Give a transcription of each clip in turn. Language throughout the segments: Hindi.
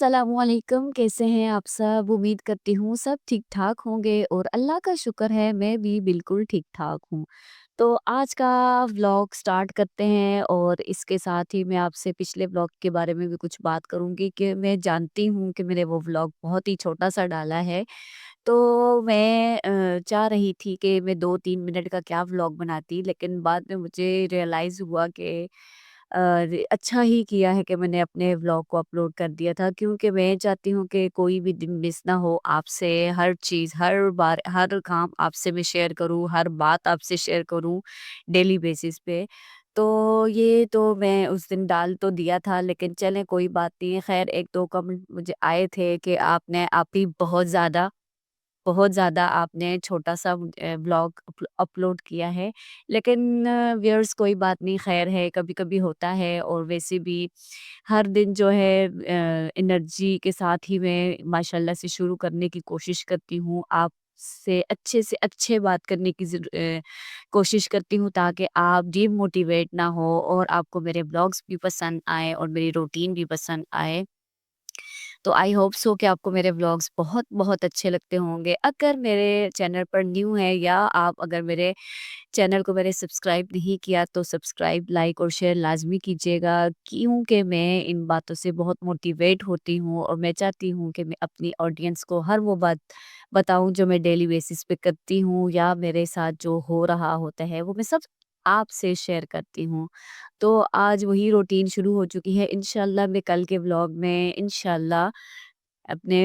अस्सलामुअलैकुम, कैसे हैं आप सब? उम्मीद करती हूँ सब ठीक-ठाक होंगे और अल्लाह का शुक्र है मैं भी बिल्कुल ठीक-ठाक हूँ। तो आज का व्लॉग स्टार्ट करते हैं और इसके साथ ही मैं आपसे पिछले व्लॉग के बारे में भी कुछ बात करूँगी कि मैं जानती हूँ कि मैंने वो व्लॉग बहुत ही छोटा-सा डाला है। तो मैं चाह रही थी कि मैं 2-3 मिनट का क्या व्लॉग बनाती, लेकिन बाद में मुझे रियलाइज़ हुआ कि अच्छा ही किया है कि मैंने अपने व्लॉग को अपलोड कर दिया था, क्योंकि मैं चाहती हूँ कि कोई भी दिन मिस ना हो आपसे। हर चीज़, हर बार, हर काम आपसे मैं शेयर करूँ, हर बात आपसे शेयर करूँ डेली बेसिस पे। तो ये तो मैं उस दिन डाल तो दिया था, लेकिन चलें कोई बात नहीं। ख़ैर 1-2 कमेंट मुझे आए थे कि आप ही बहुत ज़्यादा आपने छोटा-सा व्लॉग अपलोड किया है। लेकिन व्यूअर्स कोई बात नहीं, ख़ैर है, कभी-कभी होता है। और वैसे भी हर दिन जो है एनर्जी के साथ ही मैं माशाल्लाह से शुरू करने की कोशिश करती हूँ। आपसे अच्छे से अच्छे बात करने की कोशिश करती हूँ, ताकि आप डीमोटिवेट ना हो और आपको मेरे व्लॉग्स भी पसंद आएँ और मेरी रूटीन भी पसंद आए। तो आई होप सो कि आपको मेरे व्लॉग्स बहुत-बहुत अच्छे लगते होंगे। अगर मेरे चैनल पर न्यू हैं या आप अगर मेरे चैनल को मैंने सब्सक्राइब नहीं किया, तो सब्सक्राइब, लाइक और शेयर लाज़मी कीजिएगा, क्योंकि मैं इन बातों से बहुत मोटिवेट होती हूँ और मैं चाहती हूँ कि मैं अपनी ऑडियंस को हर वो बात बताऊँ जो मैं डेली बेसिस पे करती हूँ या मेरे साथ जो हो रहा होता है, वो मैं सब आपसे शेयर करती हूँ। तो आज वही रूटीन शुरू हो चुकी है। इंशाल्लाह मैं कल के व्लॉग में इंशाल्लाह अपने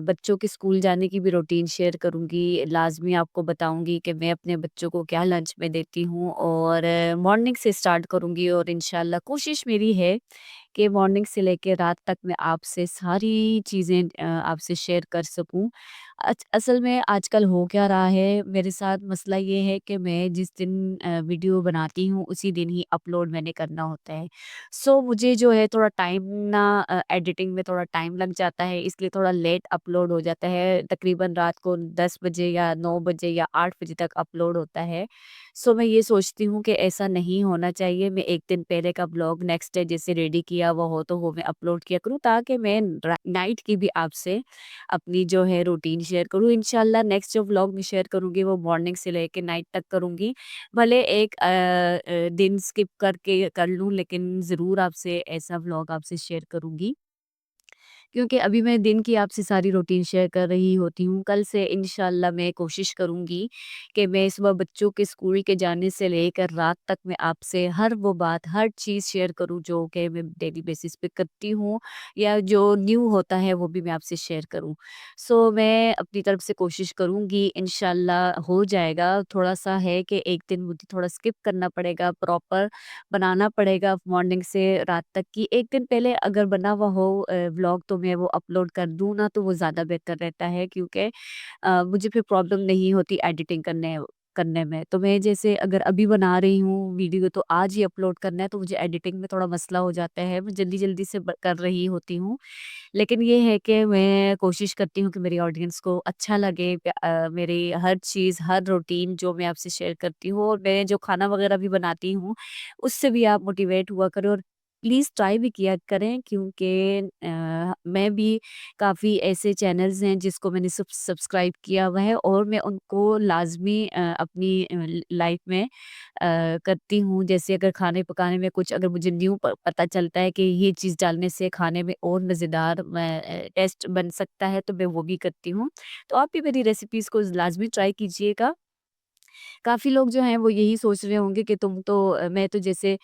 बच्चों के स्कूल जाने की भी रूटीन शेयर करूँगी। लाज़मी आपको बताऊँगी कि मैं अपने बच्चों को क्या लंच में देती हूँ, और मॉर्निंग से स्टार्ट करूँगी। और इंशाल्लाह कोशिश मेरी है कि मॉर्निंग से लेके रात तक मैं आपसे सारी चीज़ें आपसे शेयर कर सकूँ। असल में आजकल हो क्या रहा है मेरे साथ, मसला ये है कि मैं जिस दिन वीडियो बनाती हूँ उसी दिन ही अपलोड मैंने करना होता है। सो मुझे जो है थोड़ा टाइम ना एडिटिंग में थोड़ा टाइम लग जाता है, इसलिए थोड़ा लेट अपलोड हो जाता है। तकरीबन रात को 10 बजे या 9 बजे या 8 बजे तक अपलोड होता है। सो मैं ये सोचती हूँ कि ऐसा नहीं होना चाहिए। मैं 1 दिन पहले का व्लॉग नेक्स्ट डे जैसे रेडी किया हुआ हो तो वो मैं अपलोड किया करूँ, ताकि मैं नाइट की भी आपसे अपनी जो है रूटीन शेयर करूँ। इंशाल्लाह नेक्स्ट जो व्लॉग मैं शेयर करूँगी वो मॉर्निंग से लेके नाइट तक करूँगी। भले एक दिन स्किप करके कर लूँ, लेकिन ज़रूर आपसे ऐसा व्लॉग आपसे शेयर करूँगी। क्योंकि अभी मैं दिन की आपसे सारी रूटीन शेयर कर रही होती हूँ। कल से इंशाल्लाह मैं कोशिश करूँगी कि मैं सुबह बच्चों के स्कूल के जाने से लेकर रात तक मैं आपसे हर वो बात, हर चीज़ शेयर करूँ जो कि मैं डेली बेसिस पे करती हूँ, या जो न्यू होता है वो भी मैं आपसे शेयर करूँ। सो मैं अपनी तरफ से कोशिश करूँगी, इंशाल्लाह हो जाएगा। थोड़ा-सा है कि एक दिन मुझे थोड़ा स्किप करना पड़ेगा, प्रॉपर बनाना पड़ेगा मॉर्निंग से रात तक की। एक दिन पहले अगर बना हुआ हो व्लॉग, तो मैं वो अपलोड कर दूँ ना, तो वो ज़्यादा बेहतर रहता है, क्योंकि मुझे फिर प्रॉब्लम नहीं होती एडिटिंग करने करने में। तो मैं जैसे अगर अभी बना रही हूँ वीडियो तो आज ही अपलोड करना है, तो मुझे एडिटिंग में थोड़ा मसला हो जाता है। मैं जल्दी-जल्दी से कर रही होती हूँ। लेकिन ये है कि मैं कोशिश करती हूँ कि मेरी ऑडियंस को अच्छा लगे, मेरी हर चीज़, हर रूटीन जो मैं आपसे शेयर करती हूँ, और मैं जो खाना वगैरह भी बनाती हूँ, उससे भी आप मोटिवेट हुआ करें और प्लीज़ ट्राई भी किया करें, क्योंकि मैं भी काफ़ी ऐसे चैनल्स हैं जिसको मैंने सब्सक्राइब किया हुआ है, और मैं उनको लाज़मी अपनी लाइफ में करती हूँ। जैसे अगर खाने पकाने में कुछ अगर मुझे न्यू पता चलता है कि ये चीज़ डालने से खाने में और मज़ेदार टेस्ट बन सकता है, तो मैं वो भी करती हूँ। तो आप भी मेरी रेसिपीज़ को लाज़मी ट्राई कीजिएगा। काफ़ी लोग जो हैं वो यही सोच रहे होंगे कि तुम तो मैं तो जैसे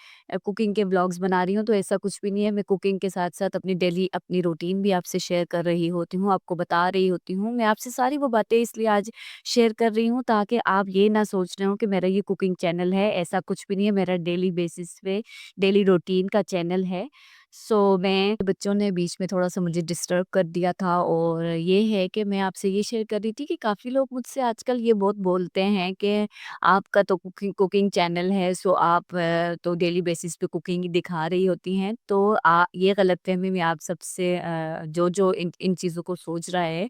कुकिंग के व्लॉग्स बना रही हूँ, तो ऐसा कुछ भी नहीं है। मैं कुकिंग के साथ-साथ अपनी डेली अपनी रूटीन भी आपसे शेयर कर रही होती हूँ, आपको बता रही होती हूँ। मैं आपसे सारी वो बातें इसलिए आज शेयर कर रही हूँ, ताकि आप ये ना सोच रहे हो कि मेरा ये कुकिंग चैनल है, ऐसा कुछ भी नहीं है। मेरा डेली बेसिस पे डेली रूटीन का चैनल है। सो मैं बच्चों ने बीच में थोड़ा-सा मुझे डिस्टर्ब कर दिया था, और ये है कि मैं आपसे ये शेयर कर रही थी कि काफ़ी लोग मुझसे आजकल ये बहुत बोलते हैं कि आपका तो कुकिंग कुकिंग चैनल है, सो आप तो डेली बेसिस पे कुकिंग ही दिखा रही होती हैं। तो ये गलतफ़हमी मैं आप सबसे जो इन इन चीज़ों को सोच रहा है,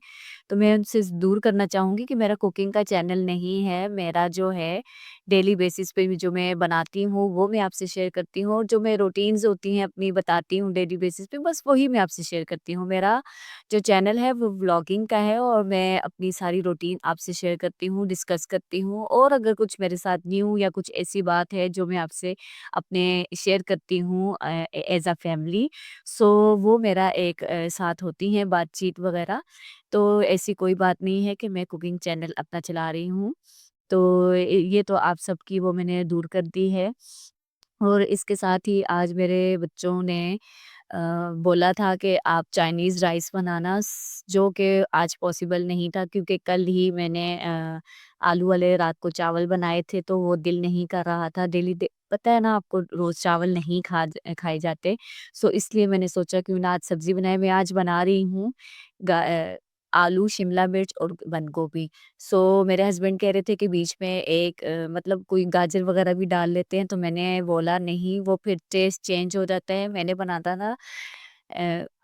तो मैं उनसे दूर करना चाहूँगी कि मेरा कुकिंग का चैनल नहीं है। मेरा जो है डेली बेसिस पे भी जो मैं बनाती हूँ वो मैं आपसे शेयर करती हूँ, और जो मैं रूटीन्स होती हैं अपनी बताती करती हूँ डेली बेसिस पे, बस वही मैं आपसे शेयर करती हूँ। मेरा जो चैनल है वो व्लॉगिंग का है और मैं अपनी सारी रूटीन आपसे शेयर करती हूँ, डिस्कस करती हूँ, और अगर कुछ मेरे साथ न्यू या कुछ ऐसी बात है जो मैं आपसे अपने शेयर करती हूँ एज़ अ फैमिली, सो वो मेरा एक साथ होती हैं बातचीत वगैरह। तो ऐसी कोई बात नहीं है कि मैं कुकिंग चैनल अपना चला रही हूँ। तो ये तो आप सबकी वो मैंने दूर कर दी है। और इसके साथ ही आज मेरे बच्चों ने अ, बोला था कि आप चाइनीज़ राइस बनाना, जो कि आज पॉसिबल नहीं था क्योंकि कल ही मैंने आलू वाले रात को चावल बनाए थे, तो वो दिल नहीं कर रहा था। डेली पता है ना आपको, रोज़ चावल नहीं खाए जाते। सो इसलिए मैंने सोचा क्यों ना आज सब्ज़ी बनाए। मैं आज बना रही हूँ आलू, शिमला मिर्च और बंद गोभी। सो मेरे हस्बैंड कह रहे थे कि बीच में एक मतलब कोई गाजर वगैरह भी डाल लेते हैं, तो मैंने बोला नहीं, वो फिर टेस्ट चेंज हो जाता है। मैंने बनाता था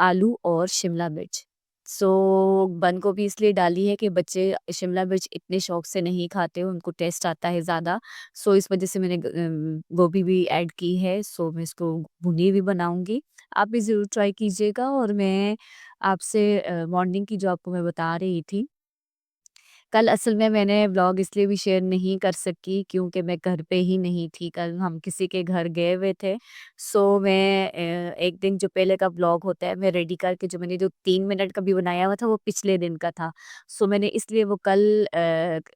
आलू और शिमला मिर्च। सो बंद गोभी इसलिए डाली है कि बच्चे शिमला मिर्च इतने शौक से नहीं खाते, उनको टेस्ट आता है ज़्यादा। सो इस वज़ह से मैंने गोभी भी ऐड की है। सो मैं इसको भुनी हुई बनाऊँगी। आप भी ज़रूर ट्राई कीजिएगा। और मैं आपसे मॉर्निंग की जो आपको मैं बता रही थी, कल असल में मैंने व्लॉग इसलिए भी शेयर नहीं कर सकी क्योंकि मैं घर पे ही नहीं थी, कल हम किसी के घर गए हुए थे। सो मैं 1 दिन जो पहले का व्लॉग होता है मैं रेडी करके, जो मैंने जो 3 मिनट का भी बनाया हुआ था वो पिछले दिन का था। सो मैंने इसलिए वो कल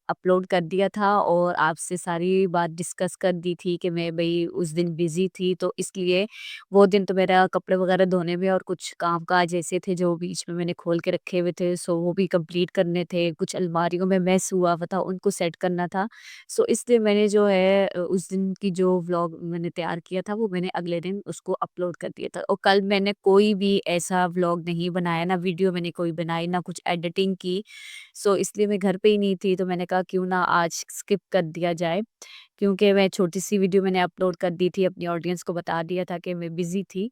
अपलोड कर दिया था और आपसे सारी बात डिस्कस कर दी थी कि मैं भई उस दिन बिज़ी थी, तो इसलिए वो दिन तो मेरा कपड़े वगैरह धोने में और कुछ काम-काज ऐसे थे जो बीच में मैंने खोल के रखे हुए थे, सो वो भी कंप्लीट करने थे। कुछ अलमारियों में मेस हुआ हुआ था, उनको सेट करना था। सो इसलिए मैंने जो है उस दिन की जो व्लॉग मैंने तैयार किया था वो मैंने अगले दिन उसको अपलोड कर दिया था। और कल मैंने कोई भी ऐसा व्लॉग नहीं बनाया, ना वीडियो मैंने कोई बनाई, ना कुछ एडिटिंग की। सो इसलिए मैं घर पे ही नहीं थी, तो मैंने कहा क्यों ना आज स्किप कर दिया जाए। क्योंकि मैं छोटी-सी वीडियो मैंने अपलोड कर दी थी, अपनी ऑडियंस को बता दिया था कि मैं बिज़ी थी।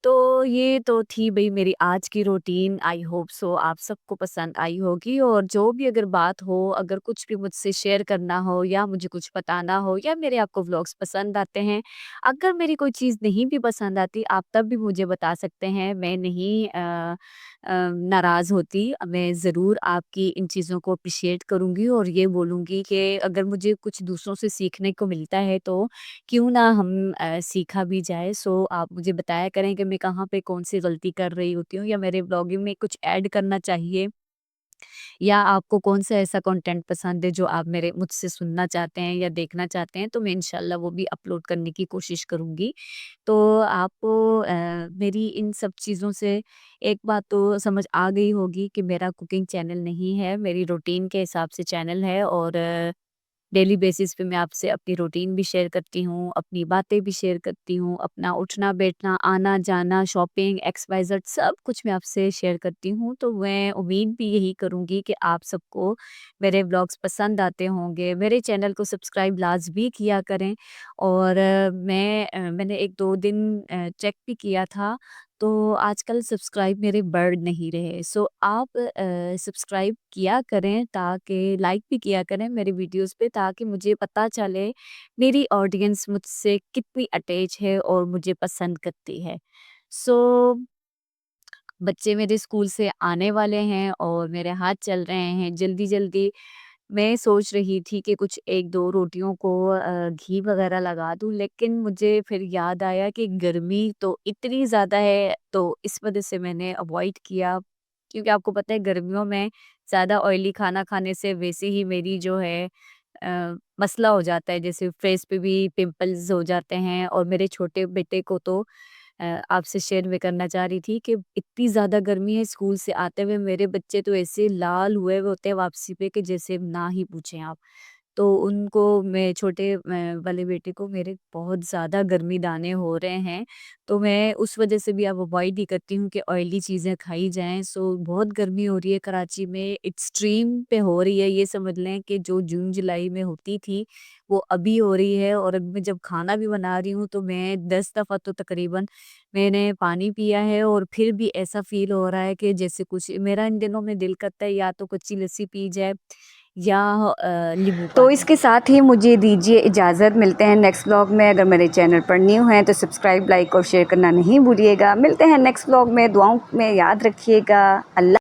तो ये तो थी भई मेरी आज की रूटीन। आई होप सो आप सबको पसंद आई होगी। और जो भी अगर बात हो, अगर कुछ भी मुझसे शेयर करना हो या मुझे कुछ बताना हो, या मेरे आपको व्लॉग्स पसंद आते हैं, अगर मेरी कोई चीज़ नहीं भी पसंद आती, आप तब भी मुझे बता सकते हैं। मैं नहीं नाराज़ होती। मैं ज़रूर आपकी इन चीज़ों को एप्रिशिएट करूँगी और ये बोलूँगी कि अगर मुझे कुछ दूसरों से सीखने को मिलता है तो क्यों ना हम सीखा भी जाए। सो आप मुझे बताया करें कि मैं कहाँ पे कौन-सी गलती कर रही होती हूँ, या मेरे व्लॉगिंग में कुछ ऐड करना चाहिए, या आपको कौन-सा ऐसा कंटेंट पसंद है जो आप मेरे मुझसे सुनना चाहते हैं या देखना चाहते हैं, तो मैं इंशाल्लाह वो भी अपलोड करने की कोशिश करूँगी। तो आपको मेरी इन सब चीज़ों से एक बात तो समझ आ गई होगी कि मेरा कुकिंग चैनल नहीं है, मेरी रूटीन के हिसाब से चैनल है। और डेली बेसिस पे मैं आपसे अपनी रूटीन भी शेयर करती हूँ, अपनी बातें भी शेयर करती हूँ, अपना उठना-बैठना, आना-जाना, शॉपिंग, एक्स-वाई-ज़ेड सब कुछ मैं आपसे शेयर करती हूँ। तो मैं उम्मीद भी यही करूँगी कि आप सबको मेरे व्लॉग्स पसंद आते होंगे। मेरे चैनल को सब्सक्राइब लाज़मी किया करें। और मैंने 1-2 दिन चेक भी किया था, तो आजकल सब्सक्राइब मेरे बढ़ नहीं रहे। सो आप सब्सक्राइब किया करें, ताकि लाइक भी किया करें मेरी वीडियोस पे, ताकि मुझे पता चले मेरी ऑडियंस मुझसे कितनी अटैच है और मुझे पसंद करती है। सो बच्चे मेरे स्कूल से आने वाले हैं और मेरे हाथ चल रहे हैं जल्दी-जल्दी। मैं सोच रही थी कि कुछ 1-2 रोटियों को घी वगैरह लगा दूँ, लेकिन मुझे फिर याद आया कि गर्मी तो इतनी ज़्यादा है, तो इस वज़ह से मैंने अवॉइड किया। क्योंकि आपको पता है गर्मियों में ज़्यादा ऑयली खाना खाने से वैसे ही मेरी जो है मसला हो जाता है, जैसे फेस पे भी पिंपल्स हो जाते हैं। और मेरे छोटे बेटे को तो आपसे शेयर मैं करना चाह रही थी कि इतनी ज़्यादा गर्मी है, स्कूल से आते हुए मेरे बच्चे तो ऐसे लाल हुए हुए होते हैं वापसी पे कि जैसे ना ही पूछें आप। तो उनको मैं छोटे वाले बेटे को मेरे बहुत ज़्यादा गर्मी दाने हो रहे हैं, तो मैं उस वज़ह से भी अब अवॉइड ही करती हूँ कि ऑयली चीज़ें खाई जाएँ। सो बहुत गर्मी हो रही है कराची में, एक्सट्रीम पे हो रही है। ये समझ लें कि जो जून-जुलाई में होती थी, वो अभी हो रही है। और अब मैं जब खाना भी बना रही हूँ, तो मैं 10 दफ़ा तो तकरीबन मैंने पानी पिया है, और फिर भी ऐसा फ़ील हो रहा है कि जैसे कुछ मेरा इन दिनों में दिल करता है या तो कच्ची लस्सी पी जाए, या नींबू तो पानी। इसके साथ ही मुझे दीजिए इजाज़त, मिलते हैं नेक्स्ट व्लॉग में। अगर मेरे चैनल पर न्यू हैं तो सब्सक्राइब, लाइक और शेयर करना नहीं भूलिएगा। मिलते हैं नेक्स्ट व्लॉग में, दुआओं में याद रखिएगा। अल्लाह।